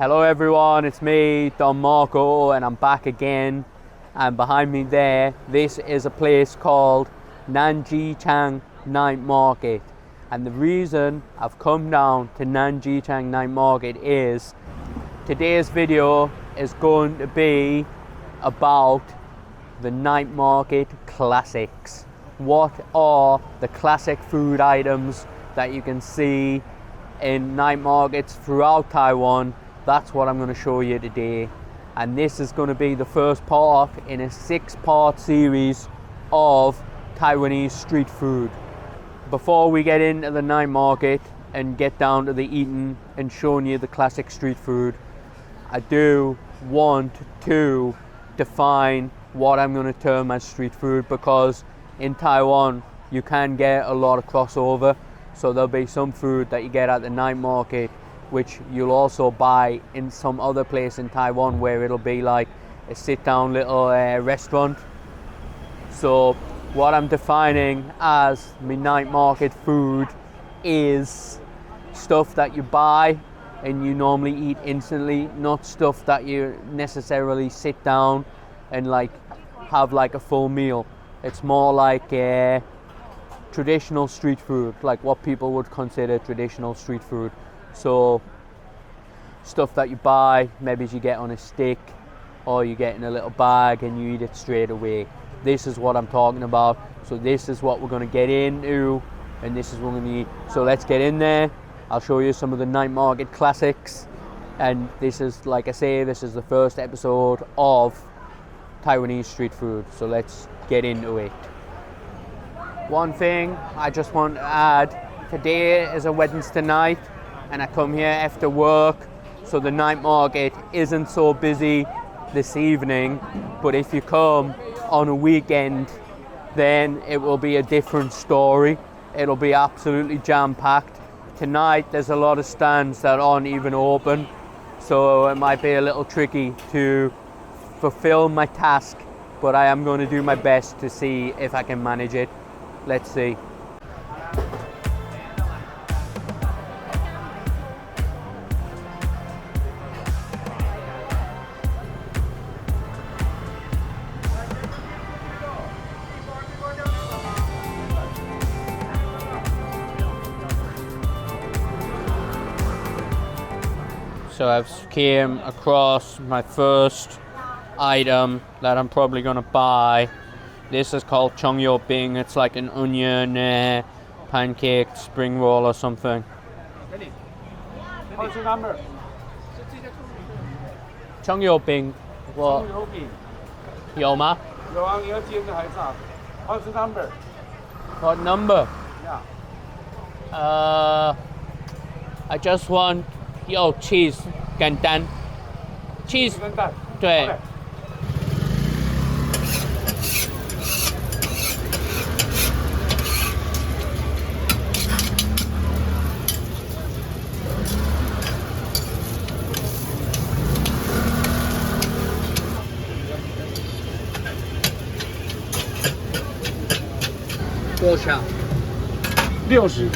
Hello everyone, it's me, Don Marco, and I'm back again. And behind me there, this is a place called Nanjichang Night Market. And the reason I've come down to Nanjichang Night Market is today's video is going to be about the night market classics. What are the classic food items that you can see in night markets throughout Taiwan? That's what I'm going to show you today, and this is going to be the first part in a 6-part series of Taiwanese street food. Before we get into the night market and get down to the eating and showing you the classic street food, I do want to define what I'm going to term as street food, because in Taiwan you can get a lot of crossover. So there'll be some food that you get at the night market which you'll also buy in some other place in Taiwan, where it'll be like a sit-down little restaurant. So what I'm defining as my night market food is stuff that you buy and you normally eat instantly, not stuff that you necessarily sit down and like have like a full meal. It's more like traditional street food, like what people would consider traditional street food. So stuff that you buy, maybe you get on a stick or you get in a little bag and you eat it straight away. This is what I'm talking about. So this is what we're going to get into, and this is what we're going to eat. So let's get in there. I'll show you some of the night market classics, and this is, like I say, this is the first episode of Taiwanese street food. So let's get into it. One thing I just want to add, today is a Wednesday night and I come here after work, so the night market isn't so busy this evening. But if you come on a weekend, then it will be a different story. It'll be absolutely jam-packed. Tonight there's a lot of stands that aren't even open, so it might be a little tricky to fulfill my task, but I am going to do my best to see if I can manage it. Let's see. So I've came across my first item that I'm probably gonna buy. This is called Bing. It's like an onion pancake spring roll or something. What's your number? Bing. 我有吗？有啊，你要煎的还是炸？What's your number? What number? Yeah. I just want cheese 简单 cheese 跟蛋。对。Okay. 多少60。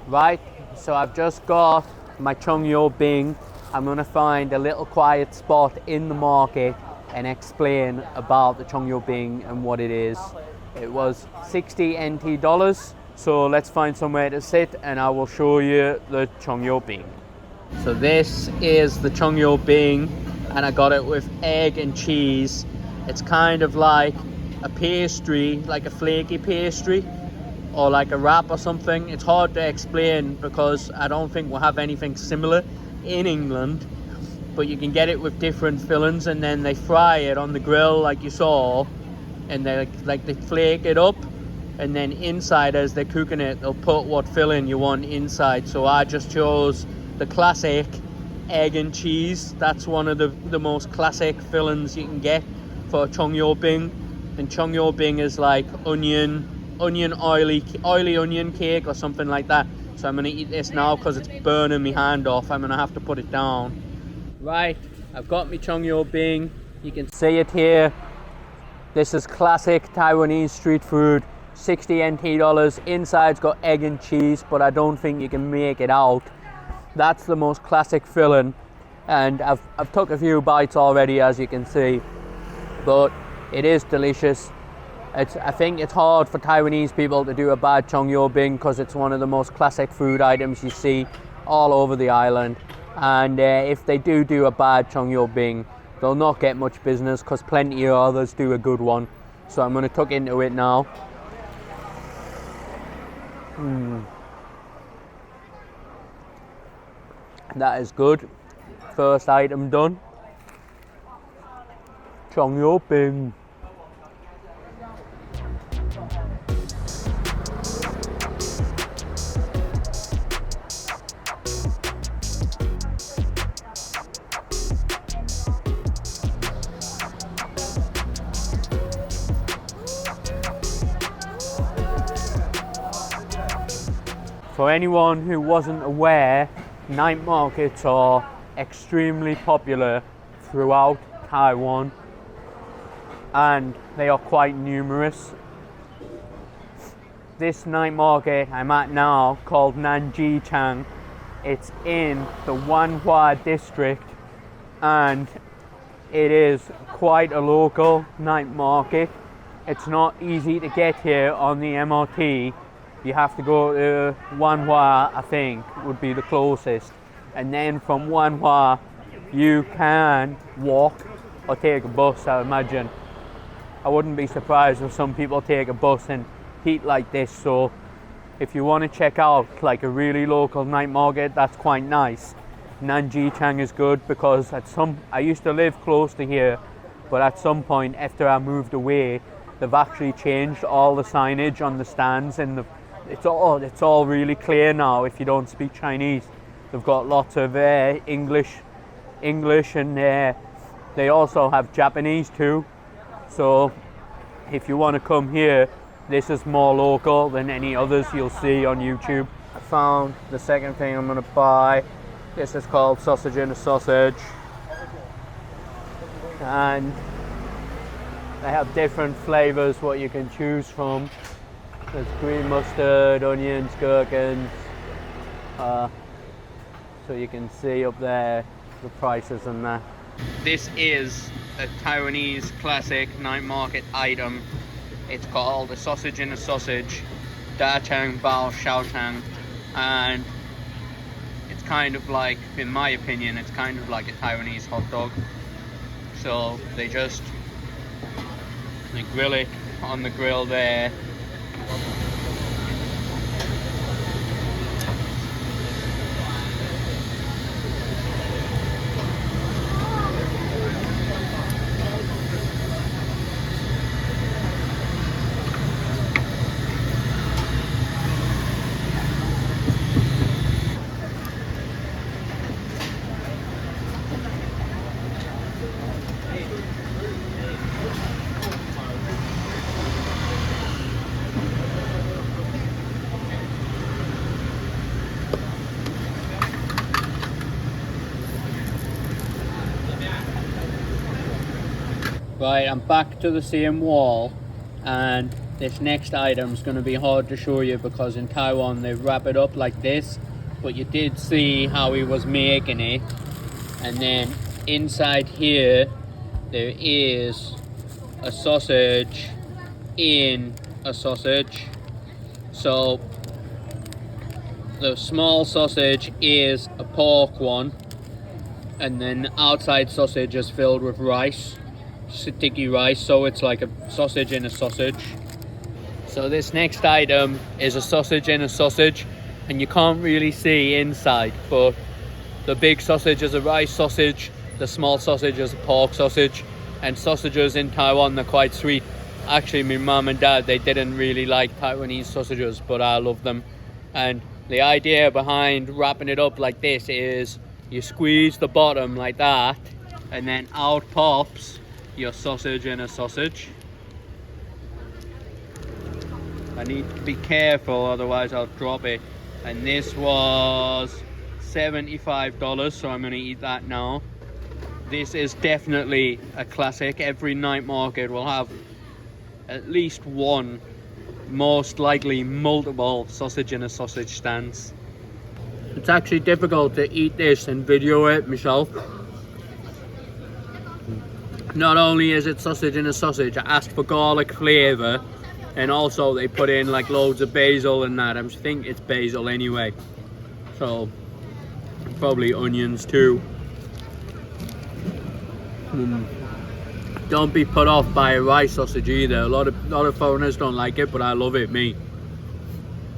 Right, so I've just got my Bing. I'm going to find a little quiet spot in the market and explain about the Bing and what it is. It was 60 NT dollars, so let's find somewhere to sit and I will show you the Bing. So this is the Bing, and I got it with egg and cheese. It's kind of like a pastry, like a flaky pastry, or like a wrap or something. It's hard to explain because I don't think we'll have anything similar in England, but you can get it with different fillings, and then they fry it on the grill like you saw, and they flake it up, and then inside as they're cooking it they'll put what filling you want inside. So I just chose the classic egg and cheese. That's one of the most classic fillings you can get for Bing. And Bing is like oily onion cake or something like that. So I'm gonna eat this now because it's burning my hand off. I'm gonna have to put it down. Right, I've got my Bing. You can see it here. This is classic Taiwanese street food, 60 NT dollars. Inside's got egg and cheese, but I don't think you can make it out. That's the most classic filling, and I've took a few bites already, as you can see, but it is delicious. I think it's hard for Taiwanese people to do a bad chongyo bing because it's one of the most classic food items you see all over the island, and if they do a bad chongyo bing, they'll not get much business because plenty of others do a good one. So I'm going to tuck into it now. That is good. First item done. Chongyo bing. For anyone who wasn't aware, night markets are extremely popular throughout Taiwan, and they are quite numerous. This night market I'm at now, called Nanjichang, it's in the Wanhua district, and it is quite a local night market. It's not easy to get here on the MRT. You have to go to Wanhua, I think, would be the closest. And then from Wanhua, you can walk or take a bus, I imagine. I wouldn't be surprised if some people take a bus in heat like this. So if you want to check out like a really local night market, that's quite nice. Nanjichang is good because I used to live close to here, but at some point after I moved away, they've actually changed all the signage on the stands, and it's all really clear now if you don't speak Chinese. They've got lots of English, and they also have Japanese too. So if you want to come here, this is more local than any others you'll see on YouTube. I found the second thing I'm going to buy. This is called sausage in a sausage, and they have different flavors what you can choose from. There's green mustard, onions, gherkins, so you can see up there the prices and that. This is a Taiwanese classic night market item. It's called a sausage in a sausage, Da Chang Bao Xiao Chang, and it's kind of like, in my opinion, it's kind of like a Taiwanese hot dog. So they grill it on the grill there. Right, I'm back to the same wall, and this next item is going to be hard to show you because in Taiwan they wrap it up like this, but you did see how he was making it. And then inside here there is a sausage in a sausage. So the small sausage is a pork one, and then the outside sausage is filled with rice, sticky rice, so it's like a sausage in a sausage. So this next item is a sausage in a sausage, and you can't really see inside, but the big sausage is a rice sausage, the small sausage is a pork sausage. And sausages in Taiwan, they're quite sweet. Actually, my mum and dad, they didn't really like Taiwanese sausages, but I love them. And the idea behind wrapping it up like this is you squeeze the bottom like that, and then out pops your sausage in a sausage. I need to be careful, otherwise I'll drop it. And this was $75, so I'm going to eat that now. This is definitely a classic. Every night market will have at least one, most likely multiple sausage in a sausage stance. It's actually difficult to eat this and video it myself. Not only is it sausage in a sausage, I asked for garlic flavour, and also they put in like loads of basil and that. I think it's basil anyway, so probably onions too. Don't be put off by a rice sausage either. A lot of foreigners don't like it, but I love it, me.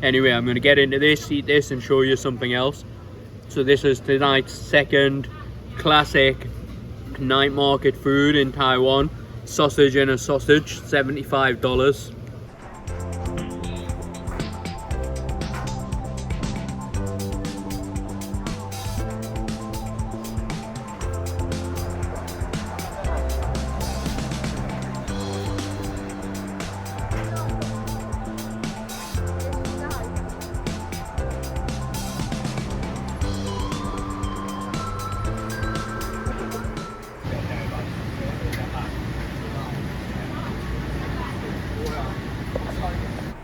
Anyway, I'm going to get into this, eat this, and show you something else. So this is tonight's second classic night market food in Taiwan. Sausage in a sausage, $75.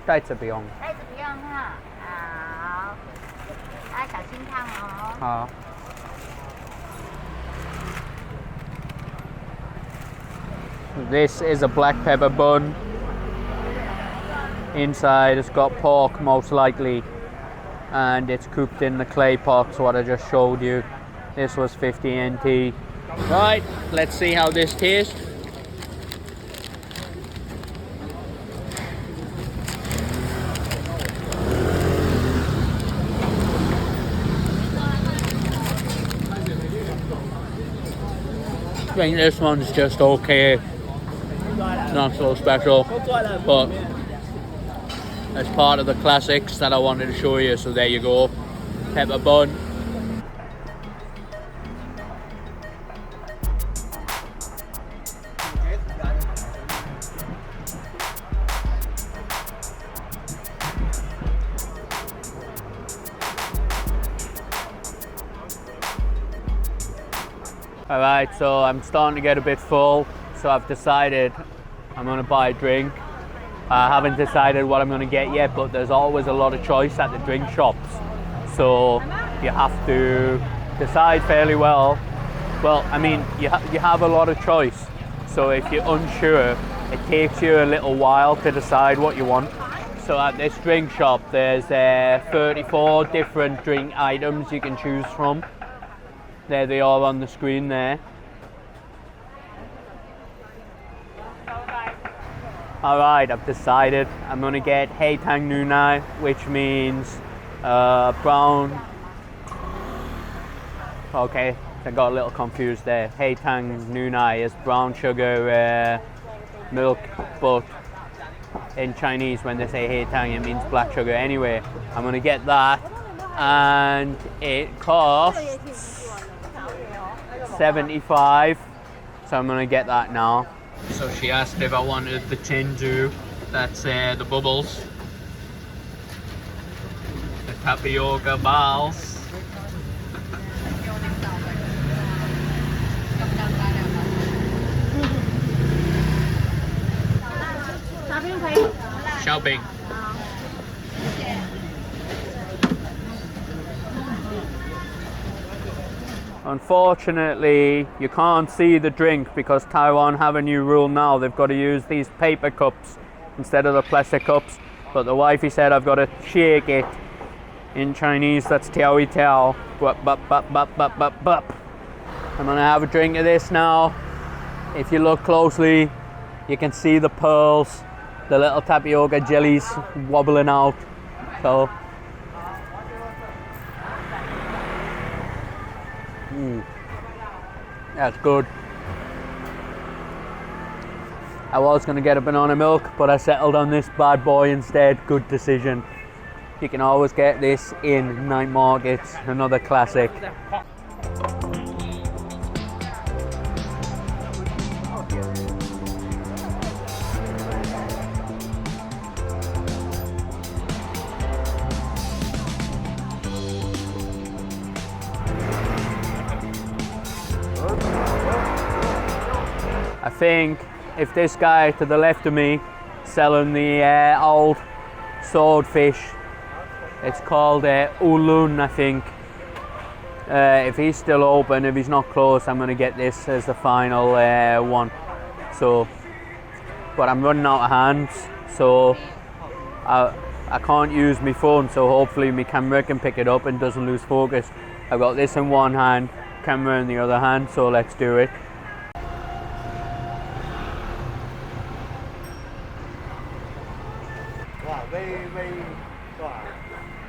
带着不用。袋子不用哈，好，啊，小心烫哦。好。This is a black pepper bun. Inside it's got pork most likely, and it's cooked in the clay pots, what I just showed you. This was 50 NT. Right, let's see how this tastes. I think this one's just okay, not so special, but it's part of the classics that I wanted to show you, so there you go. Pepper bun. Alright, so I'm starting to get a bit full, so I've decided I'm going to buy a drink. I haven't decided what I'm going to get yet, but there's always a lot of choice at the drink shops, so you have to decide fairly well. Well, I mean, you have a lot of choice, so if you're unsure, it takes you a little while to decide what you want. So at this drink shop, there's 34 different drink items you can choose from. There they are on the screen there. Alright, I've decided I'm going to get Hei Tang Nunai, which means brown. Okay, I got a little confused there. Hei Tang Nunai is brown sugar milk, but in Chinese when they say Hei Tang it means black sugar. Anyway, I'm going to get that, and it costs 75, so I'm gonna get that now. So she asked if I wanted the chenju, that's the bubbles, the tapioca balls, shopping. Unfortunately, you can't see the drink because Taiwan have a new rule now. They've got to use these paper cups instead of the plastic cups. But the wifey said I've got to shake it. In Chinese, that's tiao yi tiao. Bup, bup, bup, bup, bup, bup, bup. I'm gonna have a drink of this now. If you look closely, you can see the pearls, the little tapioca jellies wobbling out. So. That's good. I was going to get a banana milk, but I settled on this bad boy instead. Good decision. You can always get this in night markets, another classic. I think if this guy to the left of me selling the old swordfish. It's called Ulun, I think. If he's still open, if he's not closed, I'm going to get this as the final one. So, but I'm running out of hands, so I can't use my phone, so hopefully my camera can pick it up and doesn't lose focus. I've got this in one hand, camera in the other hand, so let's do it. Wow, very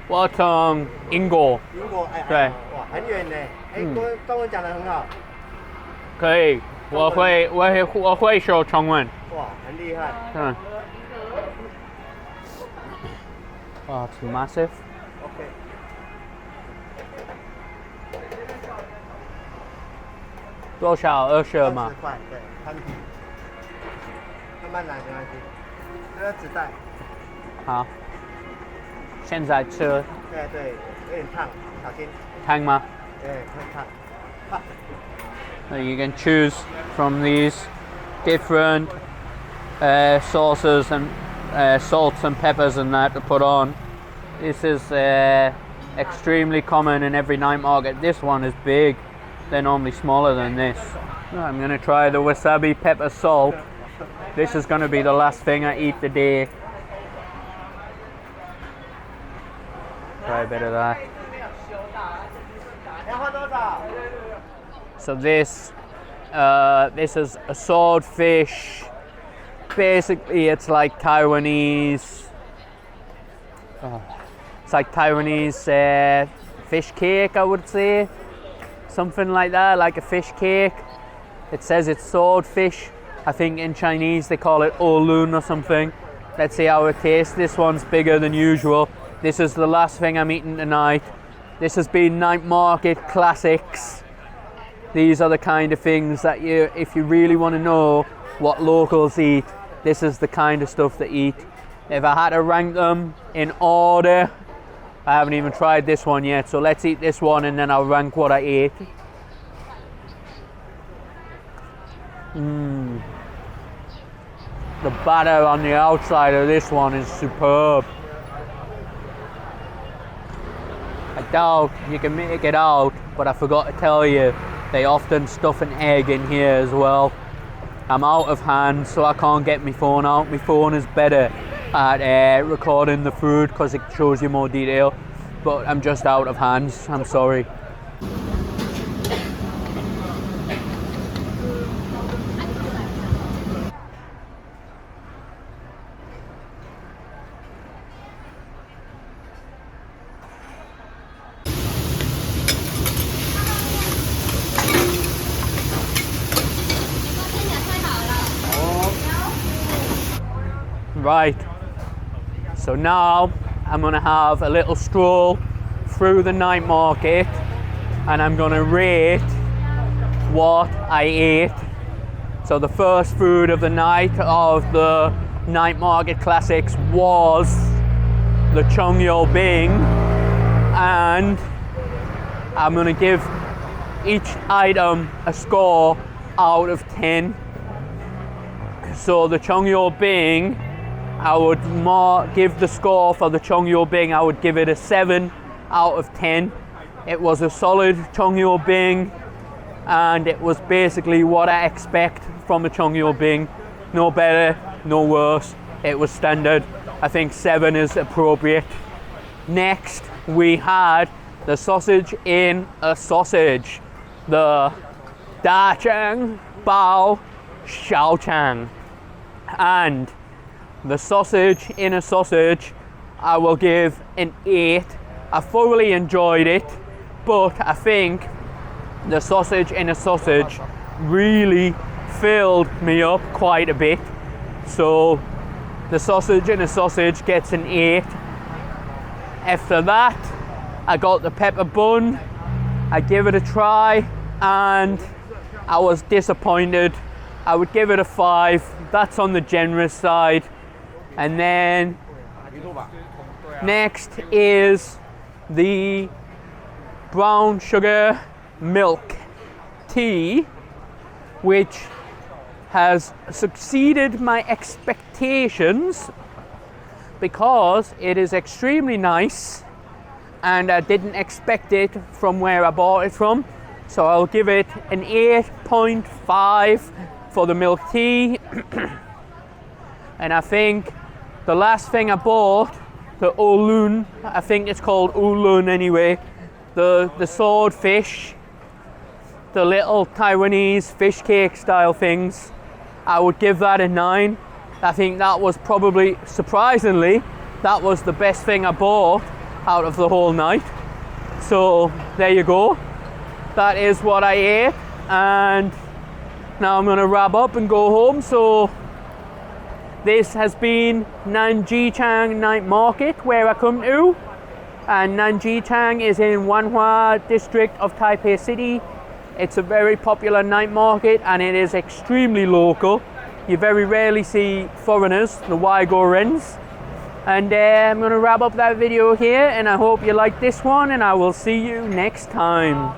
我从英国，英国哎，对哇，很远呢。哎，中文讲得很好，可以，我会说中文。哇，很厉害。嗯。Wow, it's massive. OK， 多少20吗？ 20块，对，摊皮，慢慢来没关系。这个纸袋，好，现在吃对，有点烫，小心。汤吗？对，会烫。哈 You can choose from these different sauces and salts and peppers and that to put on. This is extremely common in every night market. This one is big. They're normally smaller than this. I'm going to try the wasabi pepper salt. This is going to be the last thing I eat today. Try a bit of that. 要换多少？ So this is a swordfish. Basically, it's like Taiwanese. It's like Taiwanese fish cake, I would say. Something like that, like a fish cake. It says it's swordfish. I think in Chinese they call it olun or something. Let's see how it tastes. This one's bigger than usual. This is the last thing I'm eating tonight. This has been night market classics. These are the kind of things that if you really want to know what locals eat, this is the kind of stuff they eat. If I had to rank them in order, I haven't even tried this one yet, so let's eat this one and then I'll rank what I ate. The batter on the outside of this one is superb. I doubt you can make it out, but I forgot to tell you, they often stuff an egg in here as well. I'm out of hand, so I can't get my phone out. My phone is better at recording the food because it shows you more detail, but I'm just out of hands. I'm sorry. Right, so now I'm going to have a little stroll through the night market and I'm going to rate what I ate. So the first food of the night of the night market classics was the Chongyeo Bing, and I'm going to give each item a score out of 10. So the Chongyeo Bing, I would give the score for the Chongyeo Bing, I would give it a 7 out of 10. It was a solid Chongyeo Bing and it was basically what I expect from a Chongyeo Bing. No better, no worse. It was standard. I think 7 is appropriate. Next, we had the sausage in a sausage. The Dachang Bao Xiaochang. And the sausage in a sausage, I will give an 8. I thoroughly enjoyed it, but I think the sausage in a sausage really filled me up quite a bit. So the sausage in a sausage gets an 8. After that, I got the pepper bun. I gave it a try and I was disappointed. I would give it a 5. That's on the generous side. And then next is the brown sugar milk tea, which has succeeded my expectations because it is extremely nice and I didn't expect it from where I bought it from. So I'll give it an 8.5 for the milk tea. And I think the last thing I bought, the Olun, I think it's called Ulun anyway, the swordfish, the little Taiwanese fish cake style things, I would give that a 9. I think that was probably, surprisingly, that was the best thing I bought out of the whole night. So there you go. That is what I ate, and now I'm gonna wrap up and go home. So this has been Nanjichang Night Market, where I come to, and Nanjichang is in Wanhua district of Taipei City. It's a very popular night market and it is extremely local. You very rarely see foreigners, the Waigorens. And I'm going to wrap up that video here, and I hope you like this one, and I will see you next time.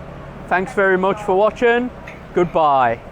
Thanks very much for watching. Goodbye.